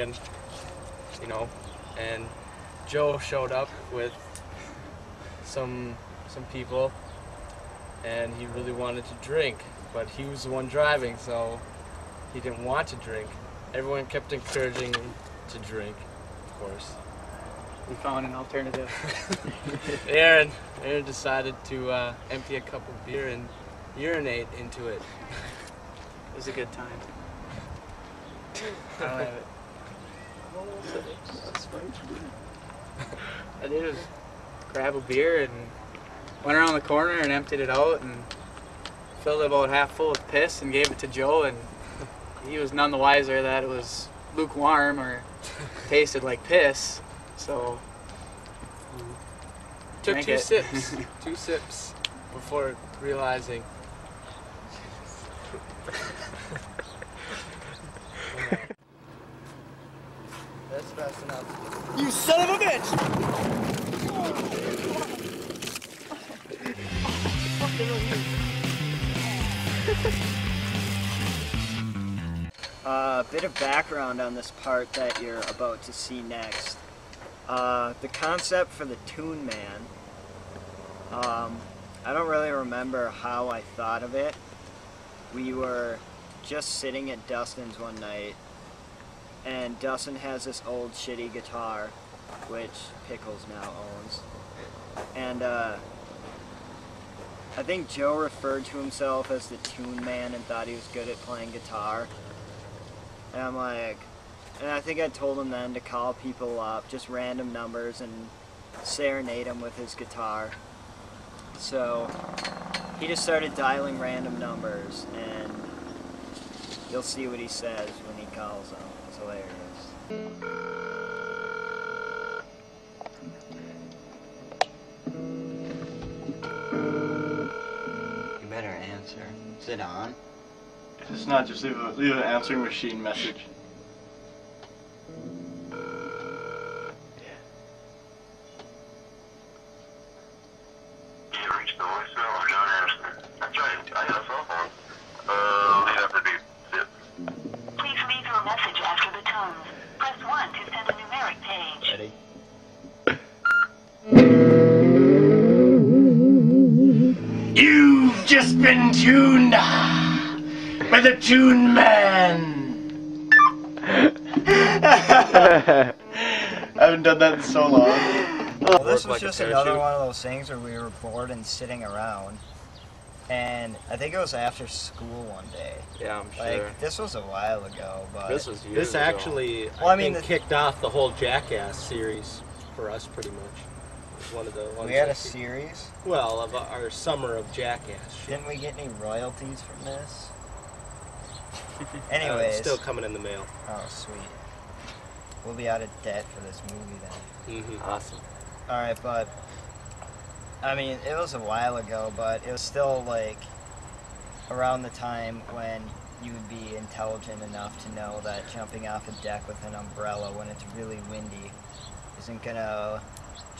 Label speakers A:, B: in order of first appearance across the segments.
A: drinking, you know, and Joe showed up with some people, and he really wanted to drink, but he was the one driving, so he didn't want to drink. Everyone kept encouraging him to drink, of course.
B: We found an alternative.
A: Aaron decided to empty a cup of beer and urinate into it.
B: It was a good time. I love it. I did was grab a beer and went around the corner and emptied it out and filled it about half full with piss and gave it to Joe, and he was none the wiser that it was lukewarm or tasted like piss. So
A: took two sips before realizing. That's fast enough.
C: You son of a bitch!
D: Bit of background on this part that you're about to see next. The concept for the Toon Man. I don't really remember how I thought of it. We were just sitting at Dustin's one night, and Dustin has this old shitty guitar, which Pickles now owns. And I think Joe referred to himself as the Toon Man and thought he was good at playing guitar. And I'm like, and I think I told him then to call people up, just random numbers, and serenade them with his guitar. So he just started dialing random numbers, and you'll see what he says when he calls them. It's hilarious.
E: You better answer. Is it on?
C: If it's not, just leave an answering machine message.
F: You reached the voicemail of John Anderson. That's right, I got a cell phone. Leave after the zip.
G: Please leave your message after the tone. Press 1 to send a numeric page.
C: Ready? You've just been tuned by the Toon Man. I haven't done that in so long.
D: Well, this was just another one of those things where we were bored and sitting around, and I think it was after school one day.
A: Yeah, I'm sure.
D: Like, this was a while ago, but
A: This was years
H: This
A: ago.
H: actually,
D: Well,
H: I think, kicked off the whole Jackass series for us, pretty much. It was one of the ones
D: we had a
H: that-
D: series.
H: Well, of our summer of Jackass. Shit.
D: Didn't we get any royalties from this?
H: It's
D: Anyways.
H: still coming in the mail.
D: Oh, sweet. We'll be out of debt for this movie then.
H: Mm-hmm.
A: Awesome.
D: Alright, but I mean, it was a while ago, but it was still like around the time when you would be intelligent enough to know that jumping off a deck with an umbrella when it's really windy isn't gonna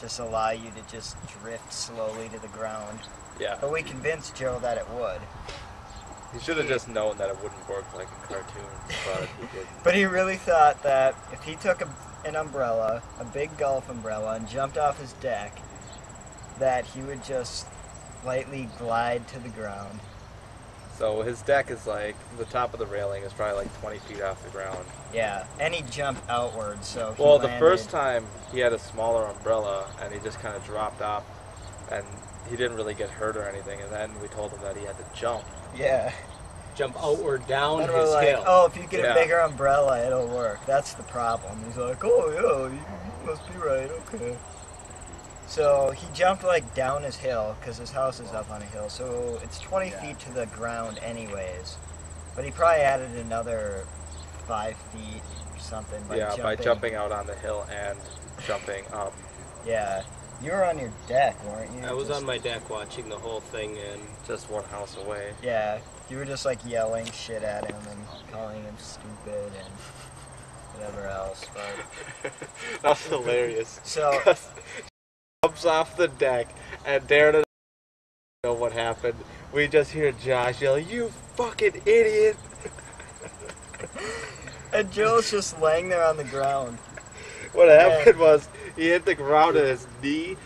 D: just allow you to just drift slowly to the ground.
A: Yeah.
D: But we convinced Joe that it would.
A: He should have just known that it wouldn't work like a cartoon, but he didn't.
D: But he really thought that if he took an umbrella, a big golf umbrella, and jumped off his deck, that he would just lightly glide to the ground.
A: So his deck is like, the top of the railing is probably like 20 feet off the ground.
D: Yeah, and he jumped outward, so he
A: Well, the
D: landed.
A: first time he had a smaller umbrella and he just kind of dropped off and he didn't really get hurt or anything, and then we told him that he had to jump.
D: Yeah.
H: Jump outward down
D: And
H: his
D: we're like,
H: hill.
D: oh, if you get
A: Yeah.
D: a bigger umbrella, it'll work. That's the problem. He's like, oh, yeah, you must be right, okay. So he jumped like down his hill, because his house is up on a hill, so it's 20 feet to the ground anyways. But he probably added another 5 feet or something by jumping.
A: By jumping out on the hill and jumping up.
D: Yeah. You were on your deck, weren't you?
H: I was on my deck watching the whole thing, and
A: Just one house away.
D: Yeah, you were just like yelling shit at him and calling him stupid and whatever else, but...
A: That's hilarious.
D: So...
A: Jumps off the deck, and Darren doesn't know what happened. We just hear Josh yell, "You fucking idiot!"
D: And Joe's just laying there on the ground.
I: What happened was he hit the ground at his knee,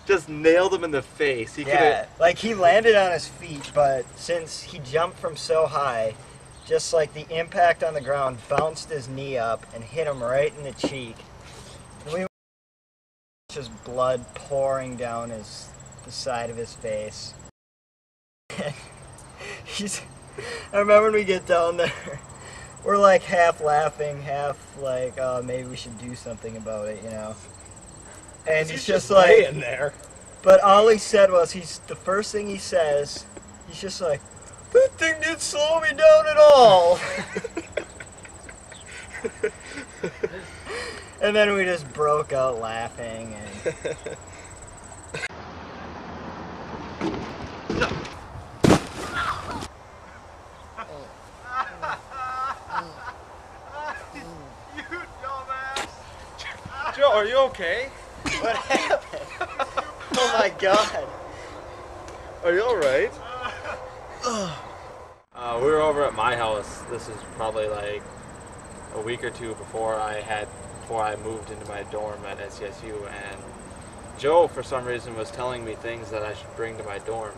I: just nailed him in the face.
D: Yeah, like he landed on his feet, but since he jumped from so high, just like the impact on the ground bounced his knee up and hit him right in the cheek. And just blood pouring down the side of his face. I remember when we get down there, we're like half laughing, half like, oh, maybe we should do something about it, you know. And he's just like
H: in there.
D: But all he said was, the first thing he says, he's just like, that thing didn't slow me down at all. And then we just broke out laughing. And
I: You dumbass!
H: Joe, are you okay?
D: what happened? Oh my God.
I: Are you alright?
A: We were over at my house. This is probably like a week or two before I moved into my dorm at SCSU, and Joe, for some reason, was telling me things that I should bring to my dorm.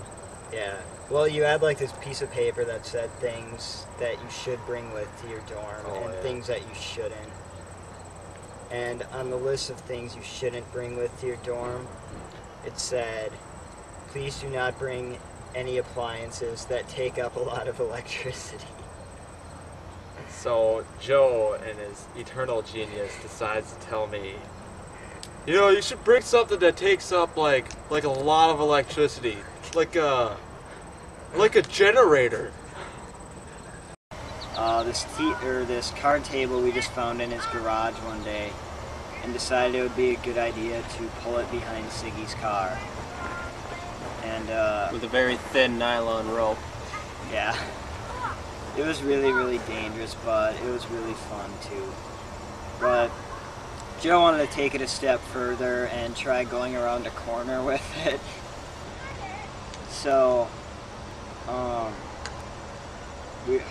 D: Yeah. Well, you had like this piece of paper that said things that you should bring with to your dorm and things that you shouldn't. And on the list of things you shouldn't bring with to your dorm, it said, please do not bring any appliances that take up a lot of electricity.
A: So Joe, in his eternal genius, decides to tell me, you know, you should bring something that takes up like a lot of electricity, like a generator.
D: This card table we just found in his garage one day, and decided it would be a good idea to pull it behind Siggy's car. And
H: with a very thin nylon rope.
D: Yeah. It was really, really dangerous, but it was really fun too. But Joe wanted to take it a step further and try going around a corner with it. So,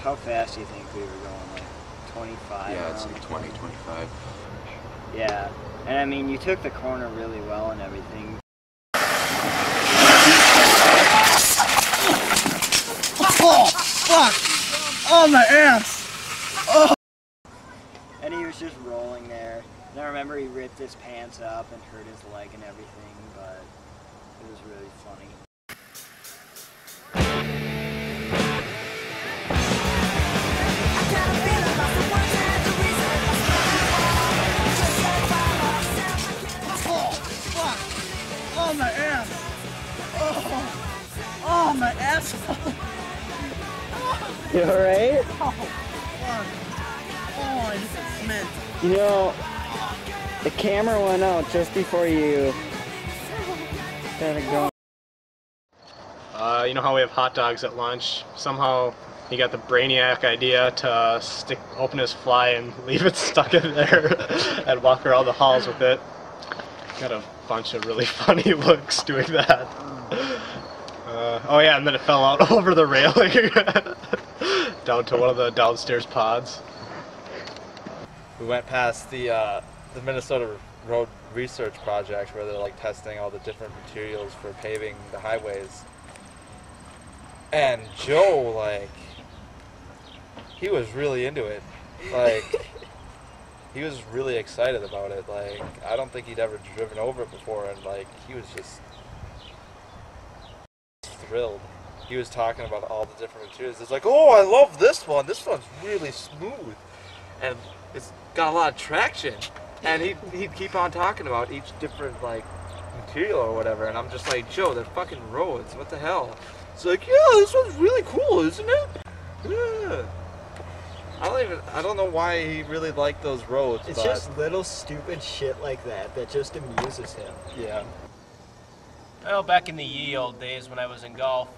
D: how fast do you think we were going? Like 25?
J: Yeah, it's like 20, 25.
D: Yeah, and I mean, you took the corner really well and everything.
I: Oh, fuck! Oh, my ass! Oh!
D: And he was just rolling there. And I remember he ripped his pants up and hurt his leg and everything, but it was really funny.
I: Oh, my ass! Oh, my asshole!
D: You alright?
I: Oh, fuck! Oh, I just cement.
D: You know, the camera went out just before you started going.
H: You know how we have hot dogs at lunch? Somehow he got the brainiac idea to open his fly and leave it stuck in there and walk around the halls with it. Got a bunch of really funny looks doing that. Oh yeah, and then it fell out over the railing down to one of the downstairs pods.
A: We went past the Minnesota Road Research Project where they're like testing all the different materials for paving the highways. And Joe, like, he was really into it. Like, he was really excited about it. Like, I don't think he'd ever driven over it before, and like, he was just thrilled. He was talking about all the different materials. It's like, oh, I love this one. This one's really smooth, and it's got a lot of traction. And he'd keep on talking about each different like material or whatever. And I'm just like, Joe, they're fucking roads. What the hell? It's like, yeah, this one's really cool, isn't it? Yeah. I don't know why he really liked those roads.
D: It's just little stupid shit like that that just amuses him.
A: Yeah.
H: Well, back in the ye old days when I was in golf,